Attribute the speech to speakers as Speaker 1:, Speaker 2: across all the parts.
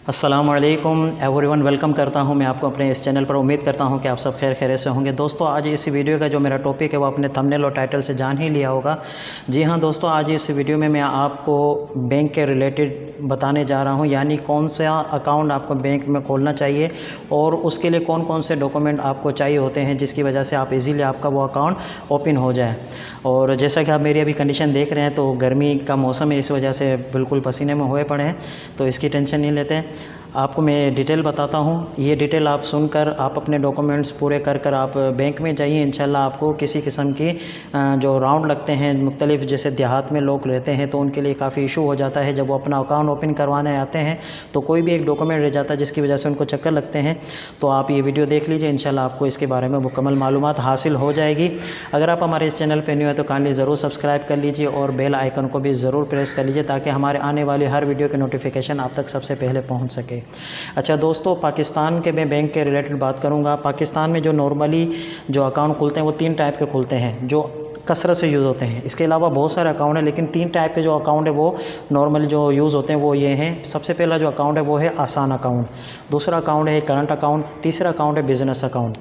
Speaker 1: अस्सलामुअलैकुम everyone, welcome करता हूं मैं आपको अपने इस चैनल पर। उम्मीद करता हूं कि आप सब खैर खैरियत से होंगे। दोस्तों, आज इस वीडियो का जो मेरा टॉपिक है वो आपने थंबनेल और टाइटल से जान ही लिया होगा। जी हां दोस्तों, आज इस वीडियो में मैं आपको बैंक के रिलेटेड बताने जा रहा हूं, यानी कौन सा अकाउंट आपको बैंक में खोलना चाहिए और उसके लिए कौन कौन से डॉक्यूमेंट आपको चाहिए होते हैं जिसकी वजह से आप इजीली आपका वो अकाउंट ओपन हो जाए। और जैसा कि आप मेरी अभी कंडीशन देख रहे हैं तो गर्मी का मौसम है, इस वजह से बिल्कुल पसीने में हुए पड़े हैं, तो इसकी टेंशन नहीं लेते हैं। आपको मैं डिटेल बताता हूँ। ये डिटेल आप सुनकर आप अपने डॉक्यूमेंट्स पूरे कर आप बैंक में जाइए। इंशाल्लाह आपको किसी किस्म की जो राउंड लगते हैं मुख्तलिफ, जैसे देहात में लोग रहते हैं तो उनके लिए काफ़ी इशू हो जाता है। जब वो अपना अकाउंट ओपन करवाने आते हैं तो कोई भी एक डॉक्यूमेंट रह जाता है जिसकी वजह से उनको चक्कर लगते हैं। तो आप ये वीडियो देख लीजिए, इंशाल्लाह आपको इसके बारे में मुकम्मल मालूमात हासिल हो जाएगी। अगर आप हमारे इस चैनल पर न्यू है तो काइंडली ज़रूर सब्सक्राइब कर लीजिए और बेल आइकन को भी ज़रूर प्रेस कर लीजिए ताकि हमारे आने वाली हर वीडियो के नोटिफिकेशन आप तक सबसे पहले पहुँच सके। अच्छा दोस्तों, पाकिस्तान के मैं बैंक के रिलेटेड बात करूंगा। पाकिस्तान में जो नॉर्मली जो अकाउंट खुलते हैं वो 3 टाइप के खुलते हैं जो कसरत से यूज़ होते हैं। इसके अलावा बहुत सारे अकाउंट हैं, लेकिन 3 टाइप के जो अकाउंट है वो नॉर्मली जो यूज़ होते हैं वो ये हैं। सबसे पहला जो अकाउंट है वो है आसान अकाउंट, दूसरा अकाउंट है करंट अकाउंट, तीसरा अकाउंट है बिज़नेस अकाउंट।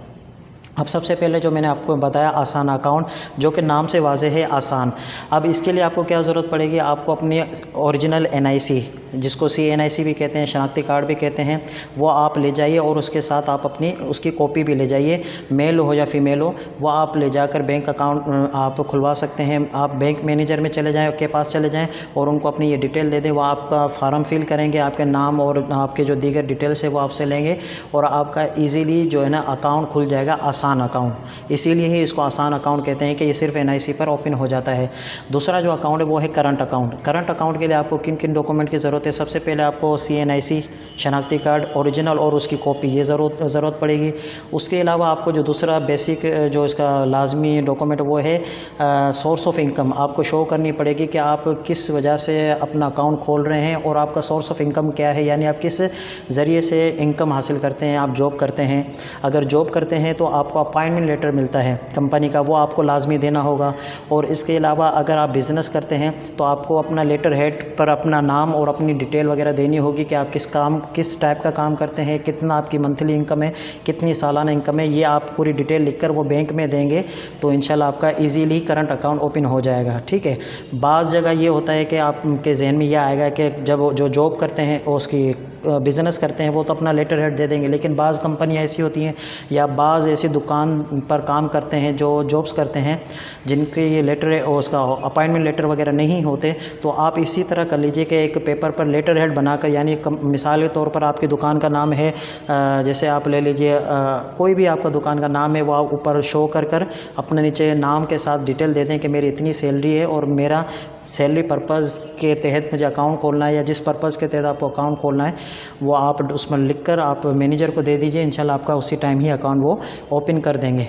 Speaker 1: अब सबसे पहले जो मैंने आपको बताया आसान अकाउंट, जो कि नाम से वाज़ेह है आसान। अब इसके लिए आपको क्या ज़रूरत पड़ेगी, आपको अपनी ओरिजिनल NIC, जिसको CNIC भी कहते हैं, शनाख्ती कार्ड भी कहते हैं, वो आप ले जाइए और उसके साथ आप अपनी उसकी कॉपी भी ले जाइए। मेल हो या फीमेल हो, वो आप ले जाकर बैंक अकाउंट आप खुलवा सकते हैं। आप बैंक मैनेजर में चले जाएँ, के पास चले जाएँ और उनको अपनी ये डिटेल दे दें। वो आपका फार्म फिल करेंगे, आपके नाम और आपके जो दीगर डिटेल्स है वो आपसे लेंगे और आपका ईज़िली जो है ना अकाउंट खुल जाएगा। आसान अकाउंट, इसीलिए ही इसको आसान अकाउंट कहते हैं कि ये सिर्फ NIC पर ओपन हो जाता है। दूसरा जो अकाउंट है वो है करंट अकाउंट। करंट अकाउंट के लिए आपको किन किन डॉक्यूमेंट की ज़रूरत है? सबसे पहले आपको CNIC, शनाख्ती कार्ड ओरिजिनल और उसकी कॉपी, ये ज़रूरत पड़ेगी। उसके अलावा आपको जो दूसरा बेसिक जो इसका लाजमी डॉक्यूमेंट वो है सोर्स ऑफ इनकम। आपको शो करनी पड़ेगी कि आप किस वजह से अपना अकाउंट खोल रहे हैं और आपका सोर्स ऑफ इनकम क्या है, यानी आप किस ज़रिए से इनकम हासिल करते हैं। आप जॉब करते हैं, अगर जॉब करते हैं तो आपको अपॉइंटमेंट लेटर मिलता है कंपनी का, वो आपको लाजमी देना होगा। और इसके अलावा अगर आप बिज़नेस करते हैं तो आपको अपना लेटर हेड पर अपना नाम और अपनी डिटेल वगैरह देनी होगी कि आप किस टाइप का काम करते हैं, कितना आपकी मंथली इनकम है, कितनी सालाना इनकम है, ये आप पूरी डिटेल लिखकर वो बैंक में देंगे तो इंशाल्लाह आपका इजीली करंट अकाउंट ओपन हो जाएगा। ठीक है। बाज़ जगह ये होता है कि आपके जहन में यह आएगा कि जब जो जॉब करते हैं और उसकी बिज़नेस करते हैं वो तो अपना लेटर हेड दे देंगे, लेकिन बाज़ कंपनियाँ ऐसी होती हैं या बाज़ ऐसी दुकान पर काम करते हैं जो जॉब्स करते हैं जिनके ये लेटर और उसका अपॉइंटमेंट लेटर वगैरह नहीं होते, तो आप इसी तरह कर लीजिए कि एक पेपर पर लेटर हेड बनाकर, यानी मिसाल के तौर पर आपकी दुकान का नाम है, जैसे आप ले लीजिए कोई भी आपका दुकान का नाम है, वो आप ऊपर शो कर अपने नीचे नाम के साथ डिटेल दे दें कि मेरी इतनी सैलरी है और मेरा सैलरी पर्पज़ के तहत मुझे अकाउंट खोलना है, या जिस पर्पज़ के तहत आपको अकाउंट खोलना है वो आप उसमें लिखकर आप मैनेजर को दे दीजिए। इंशाल्लाह आपका उसी टाइम ही अकाउंट वो ओपन कर देंगे।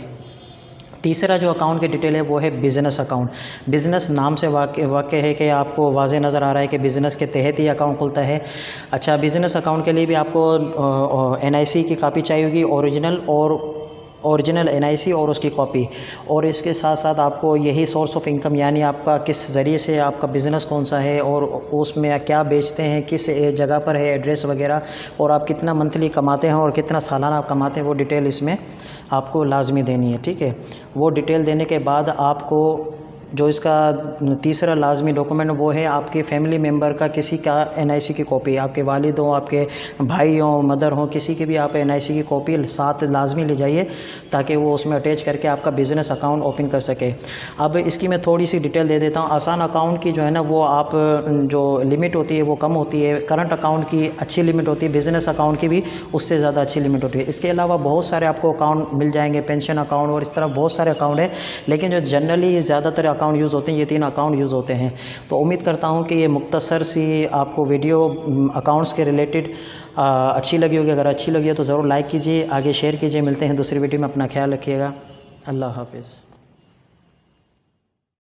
Speaker 1: तीसरा जो अकाउंट की डिटेल है वो है बिज़नेस अकाउंट। बिज़नेस नाम से वाक़ है कि आपको वाज़े नज़र आ रहा है कि बिज़नेस के तहत ही अकाउंट खुलता है। अच्छा, बिज़नेस अकाउंट के लिए भी आपको NIC की कापी चाहिए होगी, ओरिजिनल NIC और उसकी कॉपी, और इसके साथ साथ आपको यही सोर्स ऑफ इनकम, यानी आपका किस ज़रिए से आपका बिज़नेस कौन सा है और उसमें क्या बेचते हैं, किस जगह पर है, एड्रेस वगैरह, और आप कितना मंथली कमाते हैं और कितना सालाना आप कमाते हैं, वो डिटेल इसमें आपको लाजमी देनी है। ठीक है। वो डिटेल देने के बाद आपको जो इसका तीसरा लाजमी डॉक्यूमेंट वो है आपके फैमिली मेम्बर का किसी का NIC की कॉपी, आपके वालिद हों, आपके भाई हों, मदर हों, किसी की भी आप NIC की कॉपी साथ लाजमी ले जाइए ताकि वो उसमें अटैच करके आपका बिज़नेस अकाउंट ओपन कर सके। अब इसकी मैं थोड़ी सी डिटेल दे देता हूँ। आसान अकाउंट की जो है ना वो आप जो लिमिट होती है वो कम होती है, करंट अकाउंट की अच्छी लिमिट होती है, बिज़नेस अकाउंट की भी उससे ज़्यादा अच्छी लिमिट होती है। इसके अलावा बहुत सारे आपको अकाउंट मिल जाएंगे, पेंशन अकाउंट और इस तरह बहुत सारे अकाउंट है, लेकिन जो जनरली ज़्यादातर अकाउंट यूज़ होते हैं ये 3 अकाउंट यूज़ होते हैं। तो उम्मीद करता हूँ कि ये मुख्तसर सी आपको वीडियो अकाउंट्स के रिलेटेड अच्छी लगी होगी। अगर अच्छी लगी हो तो ज़रूर लाइक कीजिए, आगे शेयर कीजिए। मिलते हैं दूसरी वीडियो में, अपना ख्याल रखिएगा। अल्लाह हाफ़िज़।